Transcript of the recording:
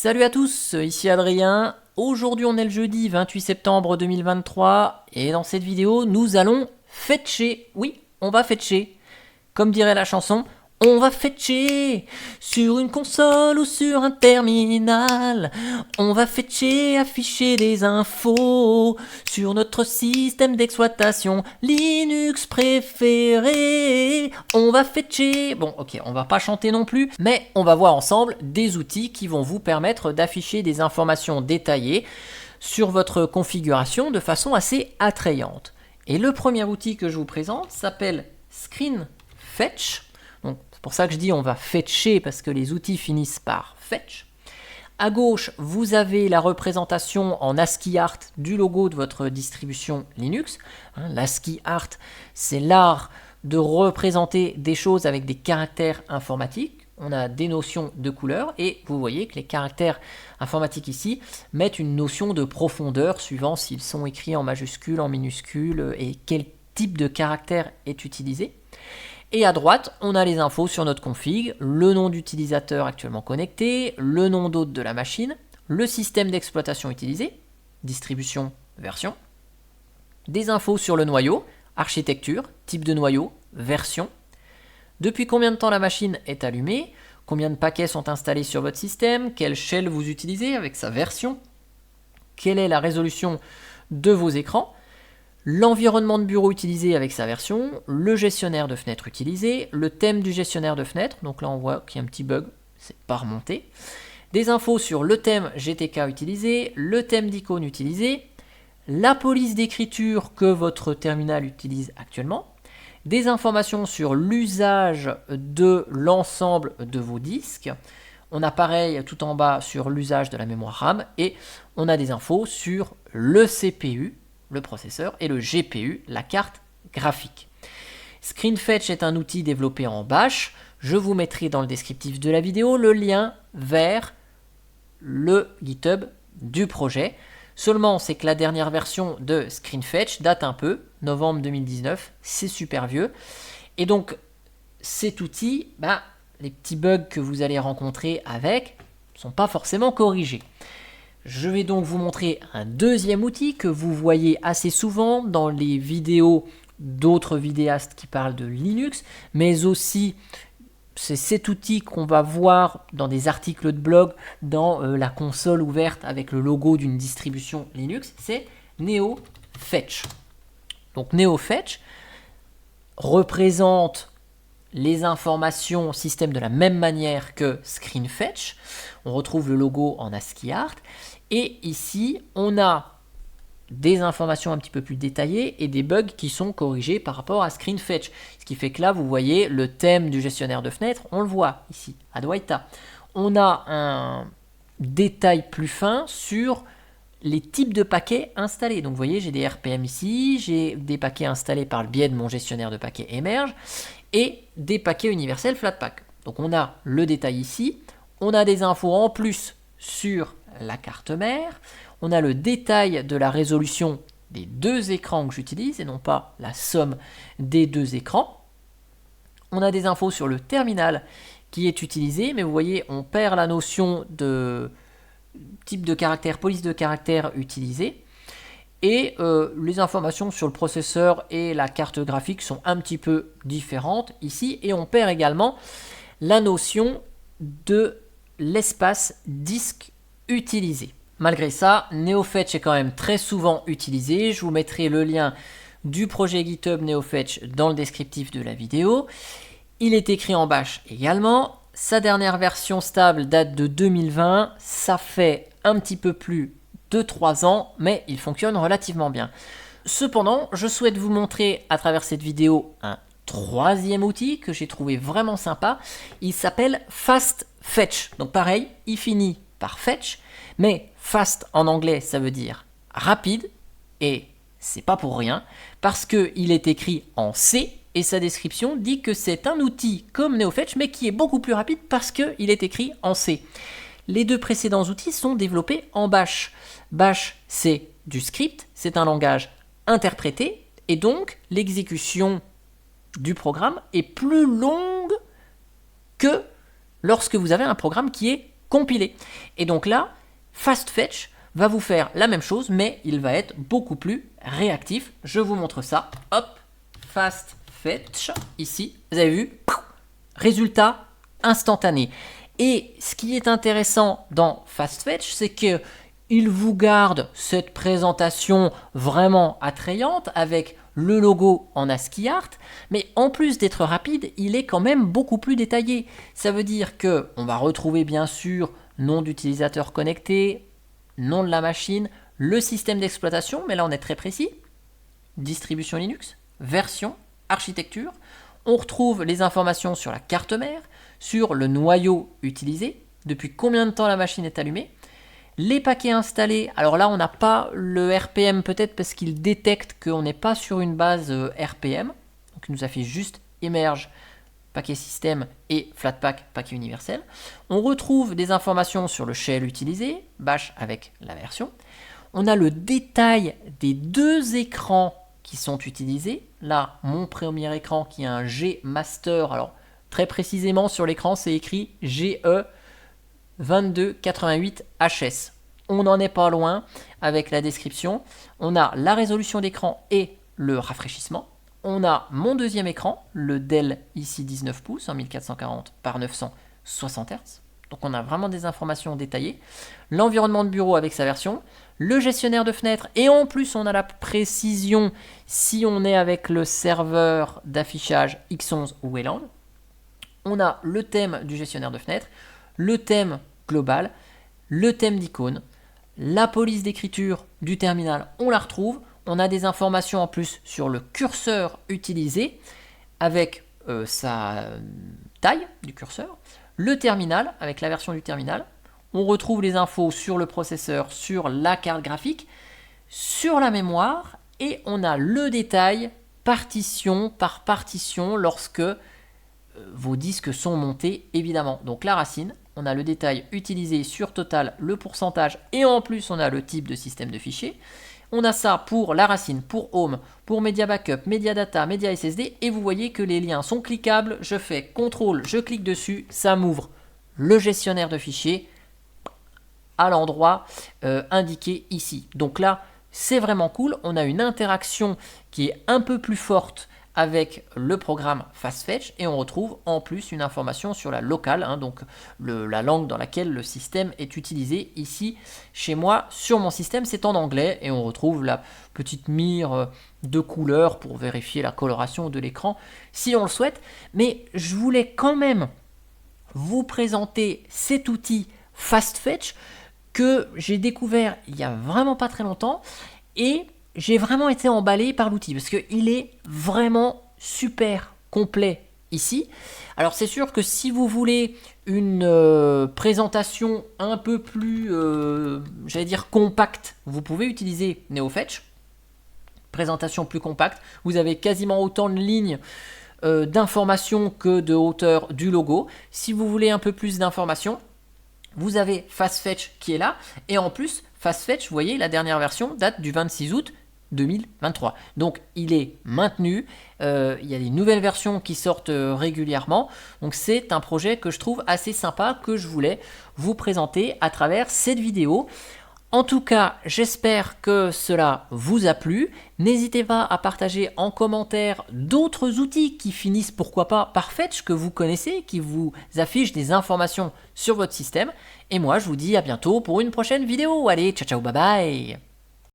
Salut à tous, ici Adrien. Aujourd'hui on est le jeudi 28 septembre 2023 et dans cette vidéo nous allons fetcher. Oui, on va fetcher. Comme dirait la chanson, on va fetcher sur une console ou sur un terminal. On va fetcher, afficher des infos sur notre système d'exploitation Linux préféré. On va fetcher. Bon, ok, on va pas chanter non plus, mais on va voir ensemble des outils qui vont vous permettre d'afficher des informations détaillées sur votre configuration de façon assez attrayante. Et le premier outil que je vous présente s'appelle ScreenFetch. Donc, c'est pour ça que je dis on va fetcher parce que les outils finissent par fetch. À gauche, vous avez la représentation en ASCII art du logo de votre distribution Linux. L'ASCII art, c'est l'art de représenter des choses avec des caractères informatiques. On a des notions de couleur et vous voyez que les caractères informatiques ici mettent une notion de profondeur suivant s'ils sont écrits en majuscules, en minuscules et quel type de caractère est utilisé. Et à droite, on a les infos sur notre config, le nom d'utilisateur actuellement connecté, le nom d'hôte de la machine, le système d'exploitation utilisé, distribution, version, des infos sur le noyau, architecture, type de noyau, version, depuis combien de temps la machine est allumée, combien de paquets sont installés sur votre système, quelle shell vous utilisez avec sa version, quelle est la résolution de vos écrans, l'environnement de bureau utilisé avec sa version, le gestionnaire de fenêtre utilisé, le thème du gestionnaire de fenêtre, donc là on voit qu'il y a un petit bug, c'est pas remonté, des infos sur le thème GTK utilisé, le thème d'icône utilisé, la police d'écriture que votre terminal utilise actuellement, des informations sur l'usage de l'ensemble de vos disques, on a pareil tout en bas sur l'usage de la mémoire RAM, et on a des infos sur le CPU, le processeur, et le GPU, la carte graphique. ScreenFetch est un outil développé en Bash. Je vous mettrai dans le descriptif de la vidéo le lien vers le GitHub du projet. Seulement, c'est que la dernière version de ScreenFetch date un peu, novembre 2019, c'est super vieux. Et donc, cet outil, les petits bugs que vous allez rencontrer avec ne sont pas forcément corrigés. Je vais donc vous montrer un deuxième outil que vous voyez assez souvent dans les vidéos d'autres vidéastes qui parlent de Linux, mais aussi c'est cet outil qu'on va voir dans des articles de blog dans la console ouverte avec le logo d'une distribution Linux, c'est NeoFetch. Donc NeoFetch représente les informations système de la même manière que ScreenFetch. On retrouve le logo en ASCII art. Et ici, on a des informations un petit peu plus détaillées et des bugs qui sont corrigés par rapport à ScreenFetch. Ce qui fait que là, vous voyez le thème du gestionnaire de fenêtre, on le voit ici, Adwaita. On a un détail plus fin sur les types de paquets installés. Donc vous voyez, j'ai des RPM ici, j'ai des paquets installés par le biais de mon gestionnaire de paquets Emerge et des paquets universels Flatpak. Donc on a le détail ici, on a des infos en plus sur la carte mère, on a le détail de la résolution des deux écrans que j'utilise et non pas la somme des deux écrans. On a des infos sur le terminal qui est utilisé, mais vous voyez, on perd la notion de type de caractère, police de caractère utilisé. Et les informations sur le processeur et la carte graphique sont un petit peu différentes ici. Et on perd également la notion de l'espace disque utilisé. Malgré ça, NeoFetch est quand même très souvent utilisé. Je vous mettrai le lien du projet GitHub NeoFetch dans le descriptif de la vidéo. Il est écrit en Bash également. Sa dernière version stable date de 2020. Ça fait un petit peu plus de 3 ans, mais il fonctionne relativement bien. Cependant, je souhaite vous montrer à travers cette vidéo un troisième outil que j'ai trouvé vraiment sympa. Il s'appelle FastFetch. Donc pareil, il finit par fetch, mais fast en anglais ça veut dire rapide, et c'est pas pour rien, parce qu'il est écrit en C, et sa description dit que c'est un outil comme NeoFetch, mais qui est beaucoup plus rapide parce qu'il est écrit en C. Les deux précédents outils sont développés en Bash. Bash, c'est du script, c'est un langage interprété, et donc l'exécution du programme est plus longue que lorsque vous avez un programme qui est compiler. Et donc là, Fast Fetch va vous faire la même chose, mais il va être beaucoup plus réactif. Je vous montre ça. Hop, Fast Fetch, ici, vous avez vu, résultat instantané. Et ce qui est intéressant dans Fast Fetch, c'est que il vous garde cette présentation vraiment attrayante avec le logo en ASCII Art, mais en plus d'être rapide, il est quand même beaucoup plus détaillé. Ça veut dire que on va retrouver bien sûr nom d'utilisateur connecté, nom de la machine, le système d'exploitation, mais là on est très précis, distribution Linux, version, architecture. On retrouve les informations sur la carte mère, sur le noyau utilisé, depuis combien de temps la machine est allumée, les paquets installés. Alors là, on n'a pas le RPM peut-être parce qu'il détecte qu'on n'est pas sur une base RPM. Donc il nous affiche juste émerge, paquet système et Flatpak, paquet universel. On retrouve des informations sur le shell utilisé, bash avec la version. On a le détail des 2 écrans qui sont utilisés. Là, mon premier écran qui a un G Master. Alors, très précisément sur l'écran, c'est écrit GE 2288HS. On n'en est pas loin avec la description. On a la résolution d'écran et le rafraîchissement. On a mon deuxième écran, le Dell ici 19 pouces en 1440 par 960 Hz. Donc on a vraiment des informations détaillées. L'environnement de bureau avec sa version, le gestionnaire de fenêtres et en plus on a la précision si on est avec le serveur d'affichage X11 ou Wayland. On a le thème du gestionnaire de fenêtres, le thème global, le thème d'icône, la police d'écriture du terminal, on la retrouve. On a des informations en plus sur le curseur utilisé avec sa taille du curseur, le terminal avec la version du terminal. On retrouve les infos sur le processeur, sur la carte graphique, sur la mémoire et on a le détail partition par partition lorsque vos disques sont montés évidemment. Donc la racine, on a le détail utilisé sur total, le pourcentage et en plus on a le type de système de fichier. On a ça pour la racine, pour Home, pour Media Backup, Media Data, Media SSD et vous voyez que les liens sont cliquables. Je fais CTRL, je clique dessus, ça m'ouvre le gestionnaire de fichiers à l'endroit indiqué ici. Donc là, c'est vraiment cool. On a une interaction qui est un peu plus forte avec le programme FastFetch et on retrouve en plus une information sur la locale, donc la langue dans laquelle le système est utilisé. Ici, chez moi, sur mon système, c'est en anglais et on retrouve la petite mire de couleur pour vérifier la coloration de l'écran si on le souhaite. Mais je voulais quand même vous présenter cet outil FastFetch que j'ai découvert il n'y a vraiment pas très longtemps et j'ai vraiment été emballé par l'outil parce qu'il est vraiment super complet ici. Alors c'est sûr que si vous voulez une présentation un peu plus, j'allais dire compacte, vous pouvez utiliser NeoFetch. Présentation plus compacte, vous avez quasiment autant de lignes d'informations que de hauteur du logo. Si vous voulez un peu plus d'informations, vous avez FastFetch qui est là et en plus FastFetch, vous voyez, la dernière version date du 26 août 2023. Donc il est maintenu, il y a des nouvelles versions qui sortent régulièrement, donc c'est un projet que je trouve assez sympa que je voulais vous présenter à travers cette vidéo. En tout cas, j'espère que cela vous a plu. N'hésitez pas à partager en commentaire d'autres outils qui finissent pourquoi pas par Fetch que vous connaissez, qui vous affichent des informations sur votre système. Et moi, je vous dis à bientôt pour une prochaine vidéo. Allez, ciao ciao, bye bye.